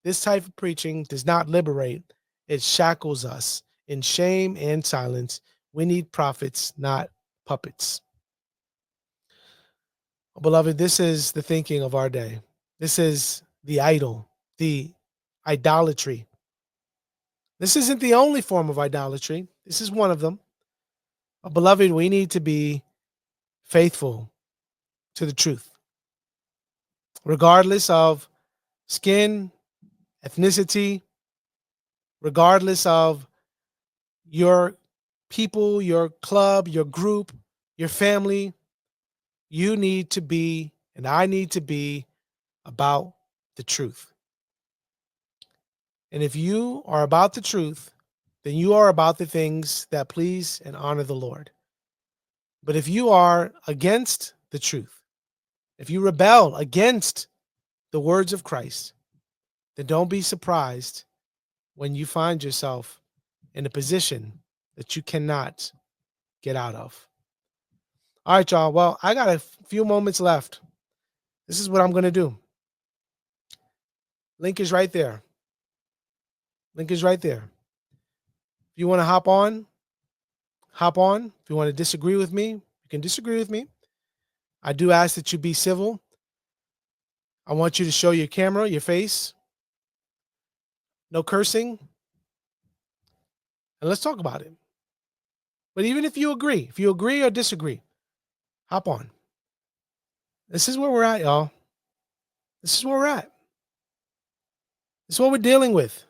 This type of preaching does not liberate, it shackles us in shame and silence. We need prophets, not puppets. Beloved, this is the thinking of our day. This is the idol, the idolatry. This isn't the only form of idolatry. This is one of them. Beloved, we need to be faithful to the truth, regardless of skin, ethnicity, regardless of your people, your club, your group, your family. You need to be, and I need to be, about the truth. And if you are about the truth, then you are about the things that please and honor the Lord. But if you are against the truth, if you rebel against the words of Christ, then don't be surprised when you find yourself in a position that you cannot get out of. All right, y'all. Well, I got a few moments left. This is what I'm going to do. Link is right there. Link is right there. If you want to hop on, hop on. If you want to disagree with me, you can disagree with me. I do ask that you be civil. I want you to show your camera, your face. No cursing. And let's talk about it. But even if you agree or disagree, hop on. This is where we're at, y'all. This is where we're at. This is what we're dealing with.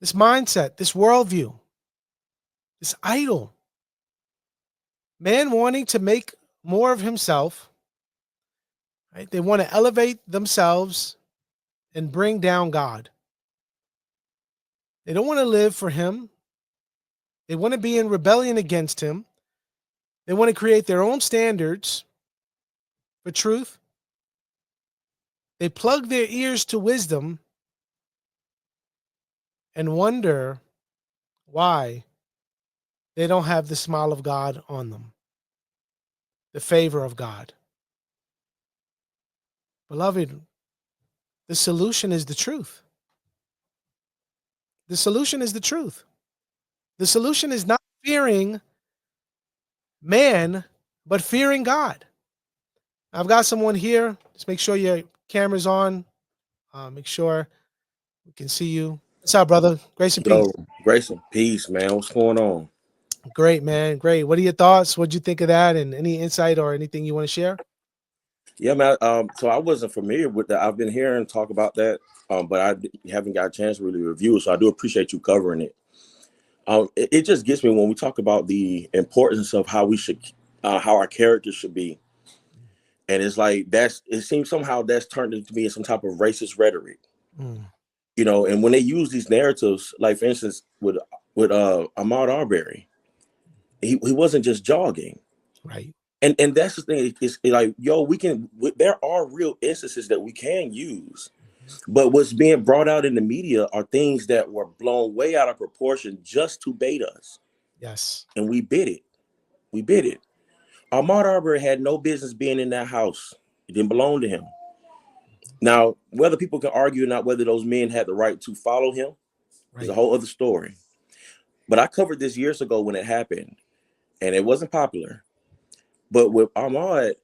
This mindset, this worldview, this idol. Man wanting to make more of himself, right? They want to elevate themselves and bring down God. They don't want to live for him. They want to be in rebellion against him. They want to create their own standards for truth. They plug their ears to wisdom and wonder why they don't have the smile of God on them, the favor of God. Beloved, the solution is the truth. The solution is the truth. The solution is not fearing man, but fearing God. I've got someone here. Just make sure your camera's on. Make sure we can see you. What's up, brother? Grace and peace. Yo, grace and peace, man. What's going on? Great, man. Great. What are your thoughts? What'd you think of that? And any insight or anything you want to share? Yeah, man. So I wasn't familiar with that. I've been hearing talk about that, but haven't got a chance to really review it. So I do appreciate you covering it. It just gets me when we talk about the importance of how we should, how our character should be, and it's like it seems somehow that's turned into being some type of racist rhetoric, Mm, And when they use these narratives, like for instance with Ahmaud Arbery, he wasn't just jogging. right. And that's the thing is like, there are real instances that we can use, but what's being brought out in the media are things that were blown way out of proportion just to bait us. Yes. And we bid it. Ahmaud Arbery had no business being in that house. It didn't belong to him. Now, whether people can argue or not whether those men had the right to follow him is a Right. whole other story. But I covered this years ago when it happened, and it wasn't popular. But with Ahmaud,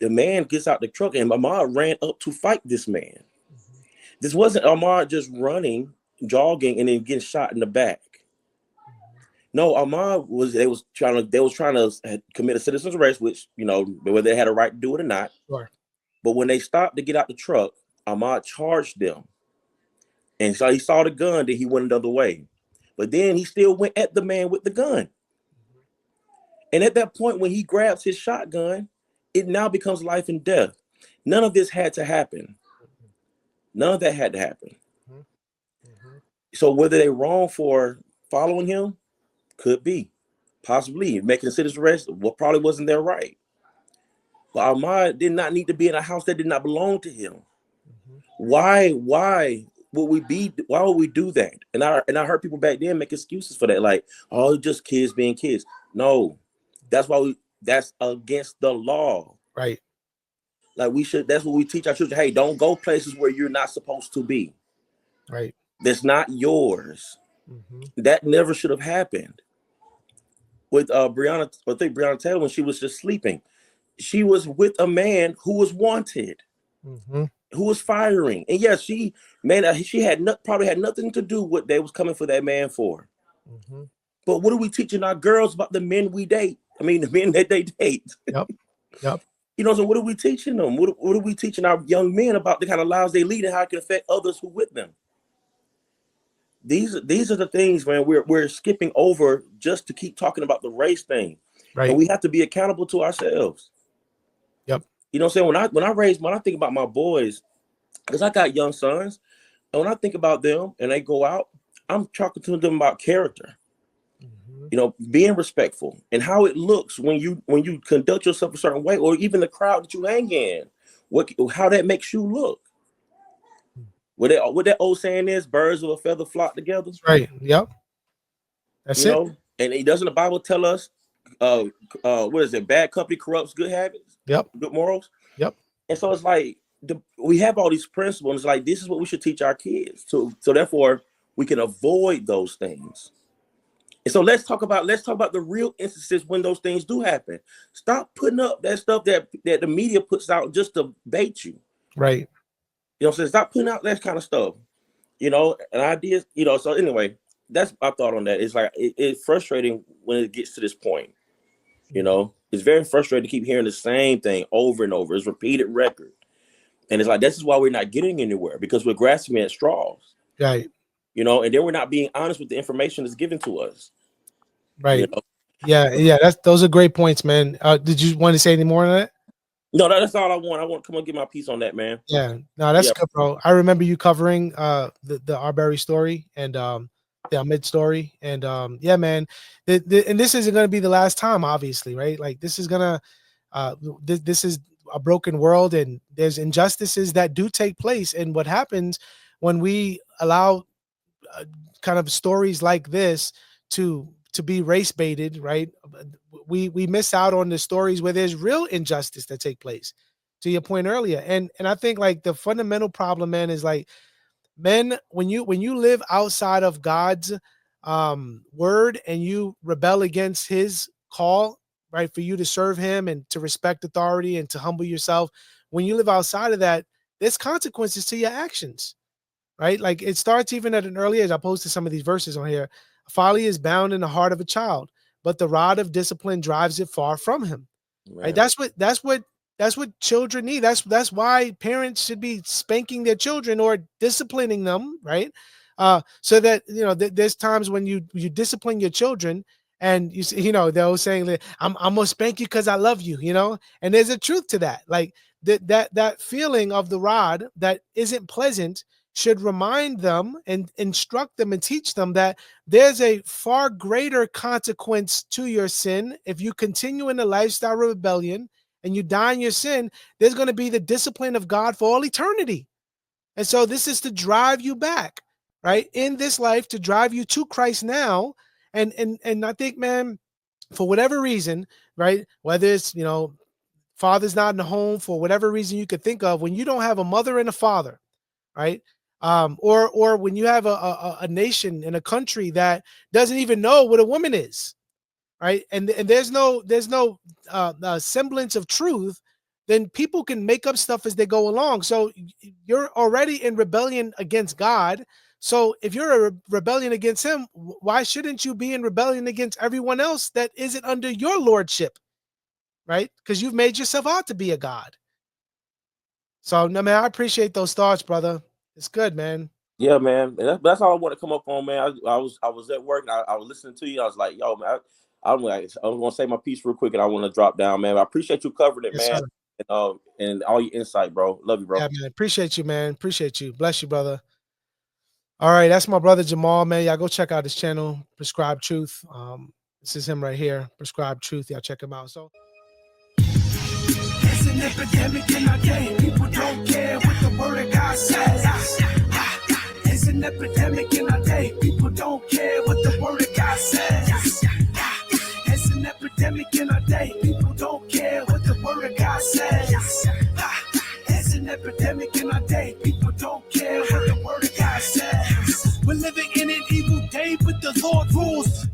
the man gets out the truck and Ahmaud ran up to fight this man. Mhm. This wasn't Ahmaud just running, jogging, and then getting shot in the back. No, Ahmaud was trying to commit a citizen's arrest, which, whether they had a right to do it or not. Sure. But when they stopped to get out the truck, Ahmaud charged them. And so he saw the gun, then he went another way. But then he still went at the man with the gun. And at that point, when he grabs his shotgun, it now becomes life and death. None of this had to happen. None of that had to happen. Mhm. Mhm. So whether they're wrong for following him, could be. Possibly. Making a citizen's arrest, probably wasn't their right. But Ahmaud did not need to be in a house that did not belong to him. Mhm. Why would we do that? And I heard people back then make excuses for that, like, oh, just kids being kids. No, that's against the law. Right. Like that's what we teach our children. Hey, don't go places where you're not supposed to be. Right. That's not yours. Mm-hmm. That never should have happened. With Breonna, I think Breonna Taylor, when she was just sleeping, she was with a man who was wanted, Mm-hmm. who was firing. And yes, she probably had nothing to do with what they was coming for that man for. Mm-hmm. But what are we teaching our girls about the men we date? I mean, the men that they date. Yep. Yep. You know, so what are we teaching them? What are we teaching our young men about the kind of lives they lead and how it can affect others who with them? These are the things, man, we're skipping over just to keep talking about the race thing. Right. And we have to be accountable to ourselves. Yep. You know what I'm saying? When I think about my boys, because I got young sons, and when I think about them and they go out, I'm talking to them about character. Mm-hmm. You know, being respectful and how it looks when you conduct yourself a certain way, or even the crowd that you hang in, how that makes you look. What that old saying is, birds of a feather flock together. That's right. Yep. That's you it. know, and it doesn't the Bible tell us, what is it? Bad company corrupts good habits. Yep. Good morals. Yep. And so it's like we have all these principles. It's like this is what we should teach our kids. So therefore we can avoid those things. And so let's talk about the real instances when those things do happen. Stop putting up that stuff that the media puts out just to bait you. Right. You know what I'm saying? Stop putting out that kind of stuff. You know, and ideas, you know, so anyway, that's my thought on that. It's like it's frustrating when it gets to this point. You know, it's very frustrating to keep hearing the same thing over and over. It's repeated record. And it's like this is why we're not getting anywhere, because we're grasping at straws. Right. You know, and then we're not being honest with the information that's given to us. Right. You know? Yeah. Those are great points, man. Did you want to say any more on that? No, that's all I want. I want to come and get my piece on that, man. Yeah. No, that's good, bro. I remember you covering the Arbery story and the Ahmed story. And yeah, man. And this isn't gonna be the last time, obviously, right? Like this is gonna this is a broken world, and there's injustices that do take place. And what happens when we allow kind of stories like this to be race baited, right? We miss out on the stories where there's real injustice that take place, to your point earlier. And I think like the fundamental problem, man, is like men, when you live outside of God's word and you rebel against his call, right, for you to serve him and to respect authority and to humble yourself, when you live outside of that, there's consequences to your actions, right? Like it starts even at an early age. I posted some of these verses on here. Folly is bound in the heart of a child, but the rod of discipline drives it far from him. Man. Right? That's what children need. That's why parents should be spanking their children or disciplining them, right? So that there's times when you discipline your children, and they're saying that I'm gonna spank you because I love you, and there's a truth to that. Like that feeling of the rod that isn't pleasant should remind them and instruct them and teach them that there's a far greater consequence to your sin. If you continue in the lifestyle of rebellion and you die in your sin, there's going to be the discipline of God for all eternity. And so this is to drive you back, right, in this life, to drive you to Christ now. And I think, man, for whatever reason, right, whether it's, father's not in the home, for whatever reason you could think of, when you don't have a mother and a father, right, or when you have a nation and a country that doesn't even know what a woman is, right, and there's no semblance of truth, then people can make up stuff as they go along. So you're already in rebellion against God. So if you're a rebellion against him, why shouldn't you be in rebellion against everyone else that isn't under your lordship, right? Because you've made yourself out to be a god. So, no, man, I appreciate those thoughts, brother. It's good, man. Yeah, man. That's all I want to come up on, man. I was at work and I was listening to you. I was like, yo, man, I was going to say my piece real quick and I want to drop down, man. I appreciate you covering it, Yes, man. And all your insight, bro. Love you, bro. Yeah, man. Appreciate you, man. Appreciate you. Bless you, brother. All right, that's my brother Jamal, man. Y'all go check out his channel, Prescribed Truth. This is him right here, Prescribed Truth. Y'all check him out. So it's an epidemic in our day. People don't care what the word of God says. It's an epidemic in our day. People don't care what the word of God says. It's an epidemic in our day. People don't care what the word of God says. don't care what the word of God says. We're living in an evil day, but the Lord rules.